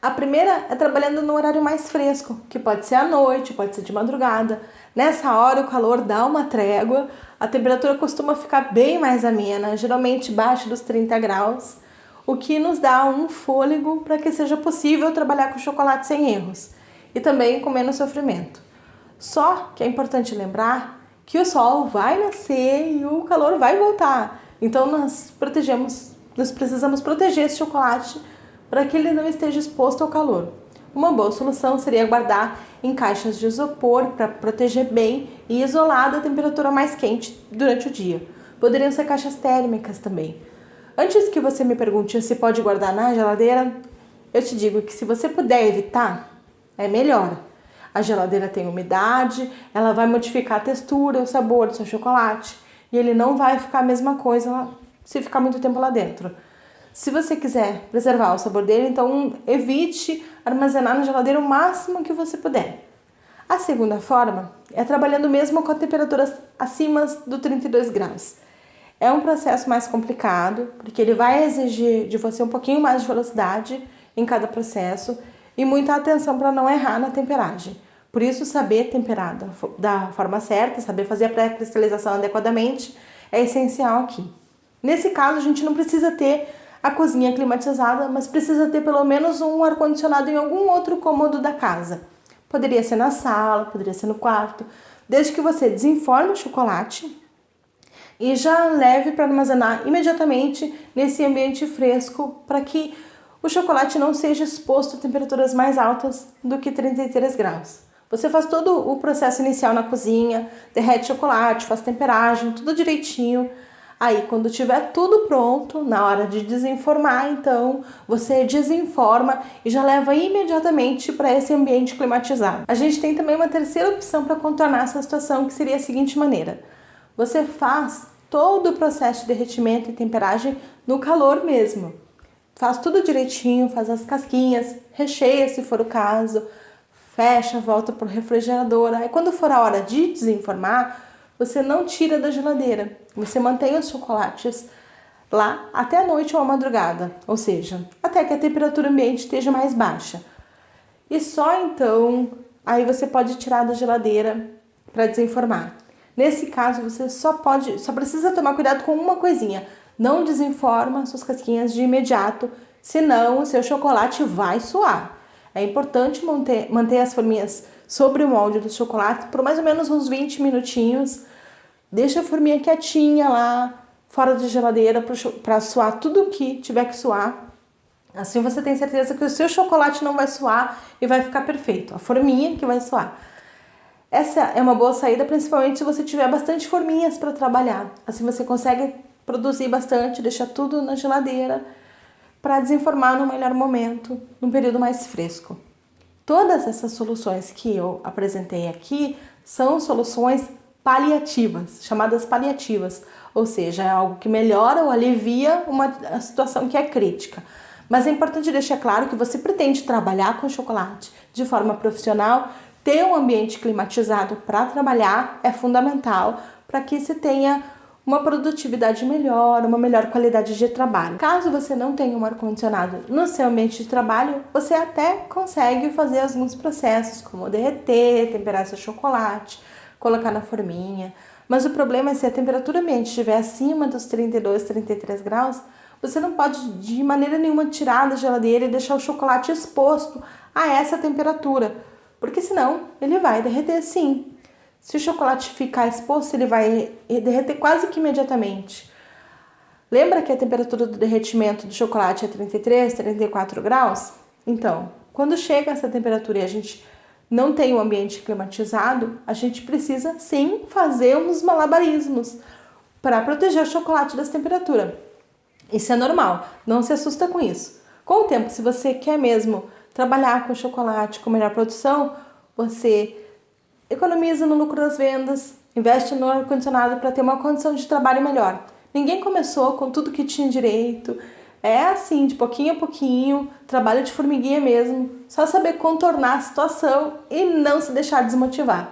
A primeira é trabalhando no horário mais fresco, que pode ser à noite, pode ser de madrugada. Nessa hora o calor dá uma trégua, a temperatura costuma ficar bem mais amena, geralmente abaixo dos 30 graus, o que nos dá um fôlego para que seja possível trabalhar com chocolate sem erros e também com menos sofrimento. Só que é importante lembrar que o sol vai nascer e o calor vai voltar, então nós precisamos proteger esse chocolate para que ele não esteja exposto ao calor. Uma boa solução seria guardar em caixas de isopor para proteger bem e isolar da temperatura mais quente durante o dia. Poderiam ser caixas térmicas também. Antes que você me pergunte se pode guardar na geladeira, eu te digo que se você puder evitar, é melhor. A geladeira tem umidade, ela vai modificar a textura, o sabor do seu chocolate e ele não vai ficar a mesma coisa se ficar muito tempo lá dentro. Se você quiser preservar o sabor dele, então evite armazenar na geladeira o máximo que você puder. A segunda forma é trabalhando mesmo com temperaturas acima do 32 graus. É um processo mais complicado, porque ele vai exigir de você um pouquinho mais de velocidade em cada processo e muita atenção para não errar na temperagem. Por isso, saber temperar da forma certa, saber fazer a pré-cristalização adequadamente é essencial aqui. Nesse caso, a gente não precisa ter a cozinha climatizada, mas precisa ter pelo menos um ar-condicionado em algum outro cômodo da casa. Poderia ser na sala, poderia ser no quarto, desde que você desenforme o chocolate e já leve para armazenar imediatamente nesse ambiente fresco para que o chocolate não seja exposto a temperaturas mais altas do que 33 graus. Você faz todo o processo inicial na cozinha, derrete chocolate, faz temperagem, tudo direitinho. Aí, quando tiver tudo pronto, na hora de desenformar, então, você desenforma e já leva imediatamente para esse ambiente climatizado. A gente tem também uma terceira opção para contornar essa situação, que seria a seguinte maneira. Você faz todo o processo de derretimento e temperagem no calor mesmo. Faz tudo direitinho, faz as casquinhas, recheia se for o caso, fecha, volta para o refrigerador. Aí, quando for a hora de desenformar, você não tira da geladeira, você mantém os chocolates lá até a noite ou a madrugada, ou seja, até que a temperatura ambiente esteja mais baixa. E só então, aí você pode tirar da geladeira para desenformar. Nesse caso, você só precisa tomar cuidado com uma coisinha, não desenforma suas casquinhas de imediato, senão o seu chocolate vai suar. É importante manter as forminhas sobre o molde do chocolate por mais ou menos uns 20 minutinhos. Deixa a forminha quietinha lá, fora da geladeira, para suar tudo o que tiver que suar. Assim você tem certeza que o seu chocolate não vai suar e vai ficar perfeito. A forminha que vai suar. Essa é uma boa saída, principalmente se você tiver bastante forminhas para trabalhar. Assim você consegue produzir bastante, deixar tudo na geladeira para desenformar no melhor momento, num período mais fresco. Todas essas soluções que eu apresentei aqui são soluções paliativas, chamadas paliativas, ou seja, é algo que melhora ou alivia uma situação que é crítica. Mas é importante deixar claro que você pretende trabalhar com chocolate de forma profissional, ter um ambiente climatizado para trabalhar é fundamental para que se tenha uma produtividade melhor, uma melhor qualidade de trabalho. Caso você não tenha um ar-condicionado no seu ambiente de trabalho, você até consegue fazer alguns processos, como derreter, temperar seu chocolate, colocar na forminha. Mas o problema é se a temperatura ambiente estiver acima dos 32, 33 graus, você não pode de maneira nenhuma tirar da geladeira e deixar o chocolate exposto a essa temperatura, porque senão ele vai derreter sim. Se o chocolate ficar exposto, ele vai derreter quase que imediatamente. Lembra que a temperatura do derretimento do chocolate é 33, 34 graus? Então, quando chega essa temperatura e a gente não tem um ambiente climatizado, a gente precisa sim fazer uns malabarismos para proteger o chocolate dessa temperatura. Isso é normal, não se assusta com isso. Com o tempo, se você quer mesmo trabalhar com chocolate com melhor produção, você economiza no lucro das vendas, investe no ar-condicionado para ter uma condição de trabalho melhor. Ninguém começou com tudo que tinha direito. É assim, de pouquinho a pouquinho, trabalho de formiguinha mesmo. Só saber contornar a situação e não se deixar desmotivar.